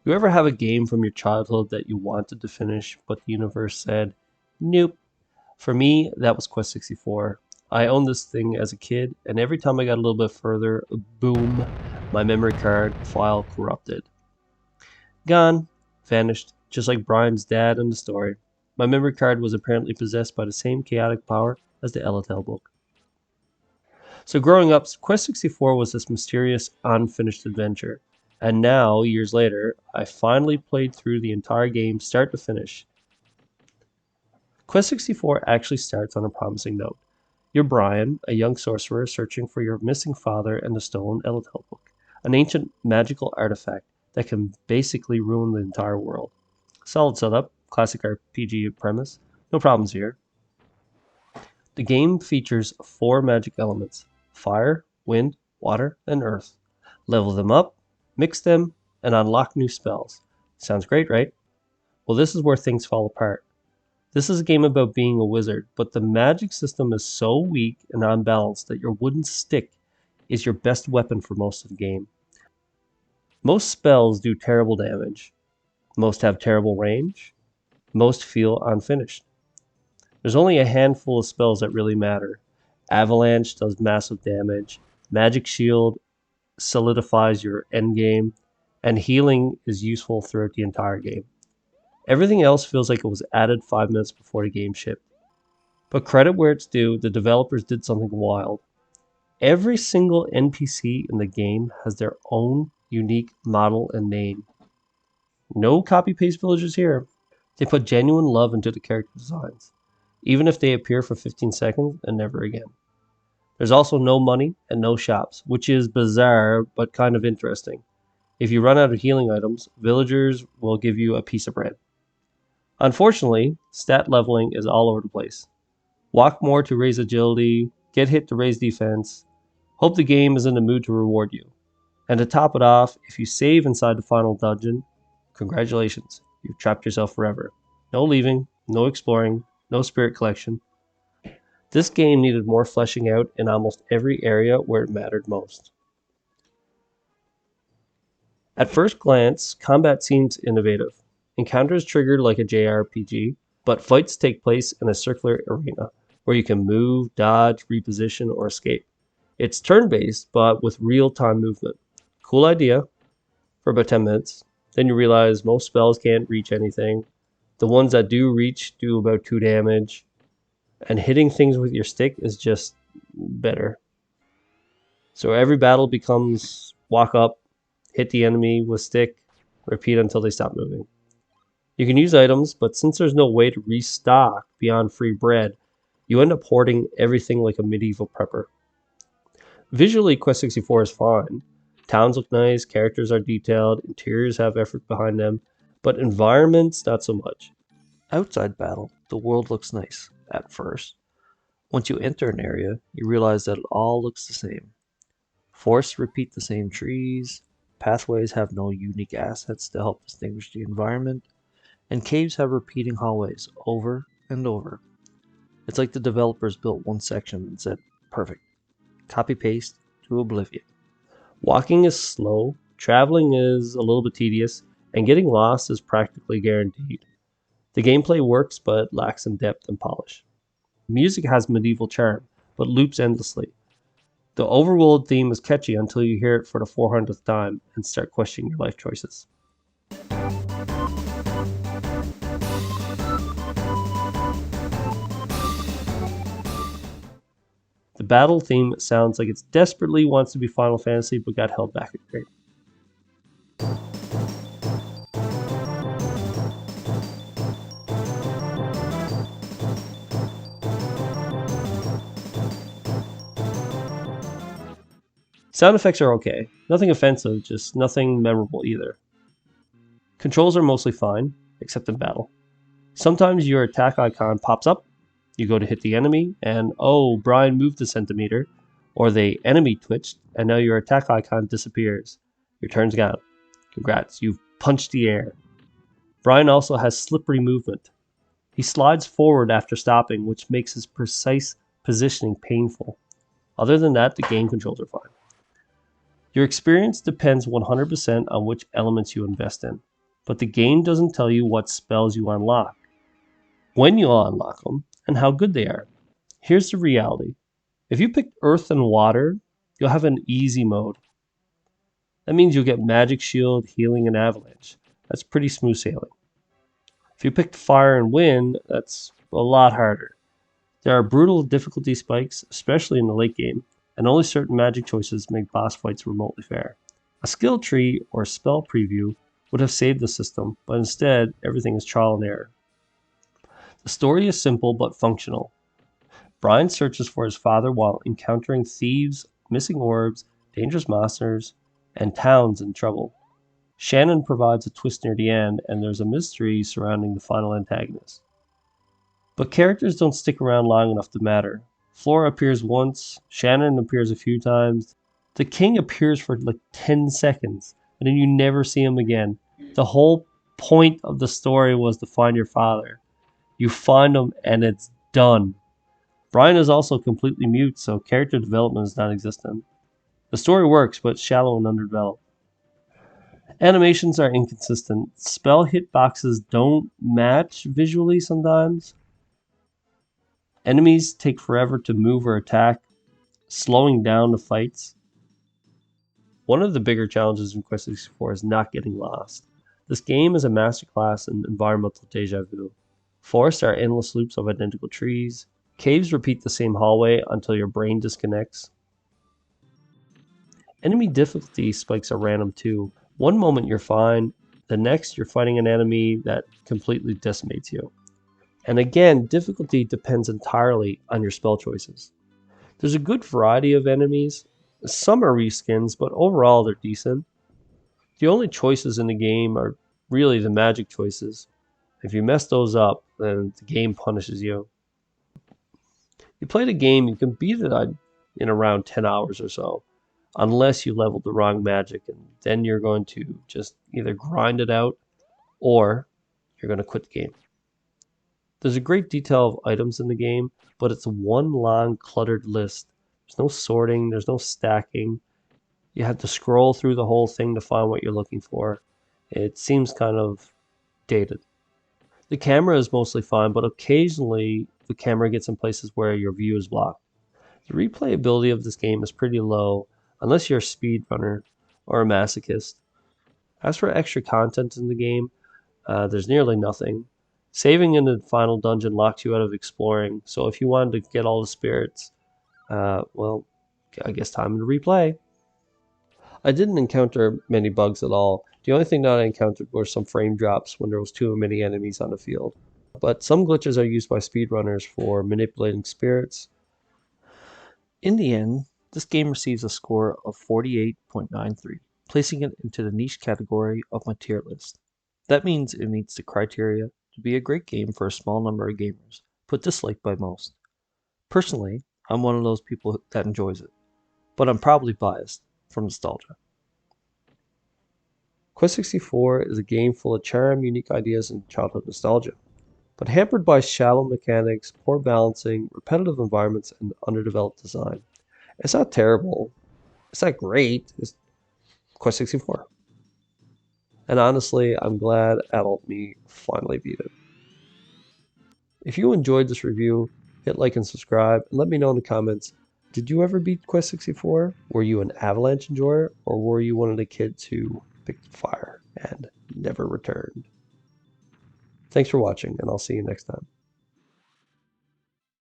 You ever have a game from your childhood that you wanted to finish, but the universe said, nope? For me, that was Quest 64. I owned this thing as a kid, and every time I got a little bit further, boom, my memory card file corrupted. Gone, vanished, just like Brian's dad in the story. My memory card was apparently possessed by the same chaotic power as the Elatel book. So growing up, Quest 64 was this mysterious, unfinished adventure. And now, years later, I finally played through the entire game start to finish. Quest 64 actually starts on a promising note. You're Brian, a young sorcerer searching for your missing father and the stolen Elatel book, an ancient magical artifact that can basically ruin the entire world. Solid setup, classic RPG premise, no problems here. The game features 4 magic elements: fire, wind, water, and earth. Level them up, mix them, and unlock new spells. Sounds great, right? Well, this is where things fall apart. This is a game about being a wizard, but the magic system is so weak and unbalanced that your wooden stick is your best weapon for most of the game. Most spells do terrible damage. Most have terrible range. Most feel unfinished. There's only a handful of spells that really matter. Avalanche does massive damage. Magic Shield solidifies your endgame. And healing is useful throughout the entire game. Everything else feels like it was added 5 minutes before the game shipped. But credit where it's due, the developers did something wild. Every single NPC in the game has their own unique model and name. No copy-paste villagers here. They put genuine love into the character designs, even if they appear for 15 seconds and never again. There's also no money and no shops, which is bizarre but kind of interesting. If you run out of healing items, villagers will give you a piece of bread. Unfortunately, stat leveling is all over the place. Walk more to raise agility, get hit to raise defense. Hope the game is in the mood to reward you. And to top it off, if you save inside the final dungeon, congratulations, you've trapped yourself forever. No leaving, no exploring, no spirit collection. This game needed more fleshing out in almost every area where it mattered most. At first glance, combat seems innovative. Encounters triggered like a JRPG, but fights take place in a circular arena where you can move, dodge, reposition, or escape. It's turn-based, but with real-time movement. Cool idea for about 10 minutes. Then you realize most spells can't reach anything. The ones that do reach do about 2 damage. And hitting things with your stick is just better. So every battle becomes walk up, hit the enemy with stick, repeat until they stop moving. You can use items, but since there's no way to restock beyond free bread, you end up hoarding everything like a medieval prepper. Visually, Quest 64 is fine. Towns look nice, characters are detailed, interiors have effort behind them, but environments, not so much. Outside battle, the world looks nice, at first. Once you enter an area, you realize that it all looks the same. Forests repeat the same trees, pathways have no unique assets to help distinguish the environment, and caves have repeating hallways over and over. It's like the developers built one section and said, perfect, copy-paste to oblivion. Walking is slow, traveling is a little bit tedious, and getting lost is practically guaranteed. The gameplay works but lacks in depth and polish. Music has medieval charm, but loops endlessly. The overworld theme is catchy until you hear it for the 400th time and start questioning your life choices. The battle theme sounds like it desperately wants to be Final Fantasy but got held back a bit. Sound effects are okay. Nothing offensive, just nothing memorable either. Controls are mostly fine, except in battle. Sometimes your attack icon pops up, you go to hit the enemy, and oh, Brian moved a centimeter, or the enemy twitched, and now your attack icon disappears. Your turn's gone. Congrats, you've punched the air. Brian also has slippery movement. He slides forward after stopping, which makes his precise positioning painful. Other than that, the game controls are fine. Your experience depends 100% on which elements you invest in, but the game doesn't tell you what spells you unlock, when you unlock them, and how good they are. Here's the reality. If you pick Earth and Water, you'll have an easy mode. That means you'll get Magic Shield, Healing, and Avalanche. That's pretty smooth sailing. If you picked Fire and Wind, that's a lot harder. There are brutal difficulty spikes, especially in the late game, and only certain magic choices make boss fights remotely fair. A skill tree or spell preview would have saved the system, but instead, everything is trial and error. The story is simple but functional. Brian searches for his father while encountering thieves, missing orbs, dangerous monsters, and towns in trouble. Shannon provides a twist near the end, and there's a mystery surrounding the final antagonist. But characters don't stick around long enough to matter. Flora appears once, Shannon appears a few times, the king appears for like 10 seconds, and then you never see him again. The whole point of the story was to find your father. You find him, and it's done. Brian is also completely mute, so character development is non existent. The story works, but shallow and underdeveloped. Animations are inconsistent. Spell hitboxes don't match visually sometimes. Enemies take forever to move or attack, slowing down the fights. One of the bigger challenges in Quest 64 is not getting lost. This game is a masterclass in environmental deja vu. Forests are endless loops of identical trees. Caves repeat the same hallway until your brain disconnects. Enemy difficulty spikes are random too. One moment you're fine, the next you're fighting an enemy that completely decimates you. And again, difficulty depends entirely on your spell choices. There's a good variety of enemies. Some are reskins, but overall they're decent. The only choices in the game are really the magic choices. If you mess those up, then the game punishes you. You play the game, you can beat it in around 10 hours or so, unless you leveled the wrong magic, and then you're going to just either grind it out or you're going to quit the game. There's a great detail of items in the game, but it's one long cluttered list. There's no sorting, there's no stacking. You have to scroll through the whole thing to find what you're looking for. It seems kind of dated. The camera is mostly fine, but occasionally the camera gets in places where your view is blocked. The replayability of this game is pretty low, unless you're a speedrunner or a masochist. As for extra content in the game, there's nearly nothing. Saving in the final dungeon locks you out of exploring, so if you wanted to get all the spirits, well, I guess time to replay. I didn't encounter many bugs at all. The only thing that I encountered were some frame drops when there was too many enemies on the field. But some glitches are used by speedrunners for manipulating spirits. In the end, this game receives a score of 48.93, placing it into the niche category of my tier list. That means it meets the criteria to be a great game for a small number of gamers, but disliked by most. Personally, I'm one of those people that enjoys it, but I'm probably biased from nostalgia. Quest 64 is a game full of charm, unique ideas, and childhood nostalgia, but hampered by shallow mechanics, poor balancing, repetitive environments, and underdeveloped design. It's not terrible. It's not great. It's Quest 64. And honestly, I'm glad adult me finally beat it. If you enjoyed this review, hit like and subscribe, and let me know in the comments, did you ever beat Quest 64? Were you an Avalanche enjoyer, or were you one of the kids who picked fire and never returned? Thanks for watching, and I'll see you next time.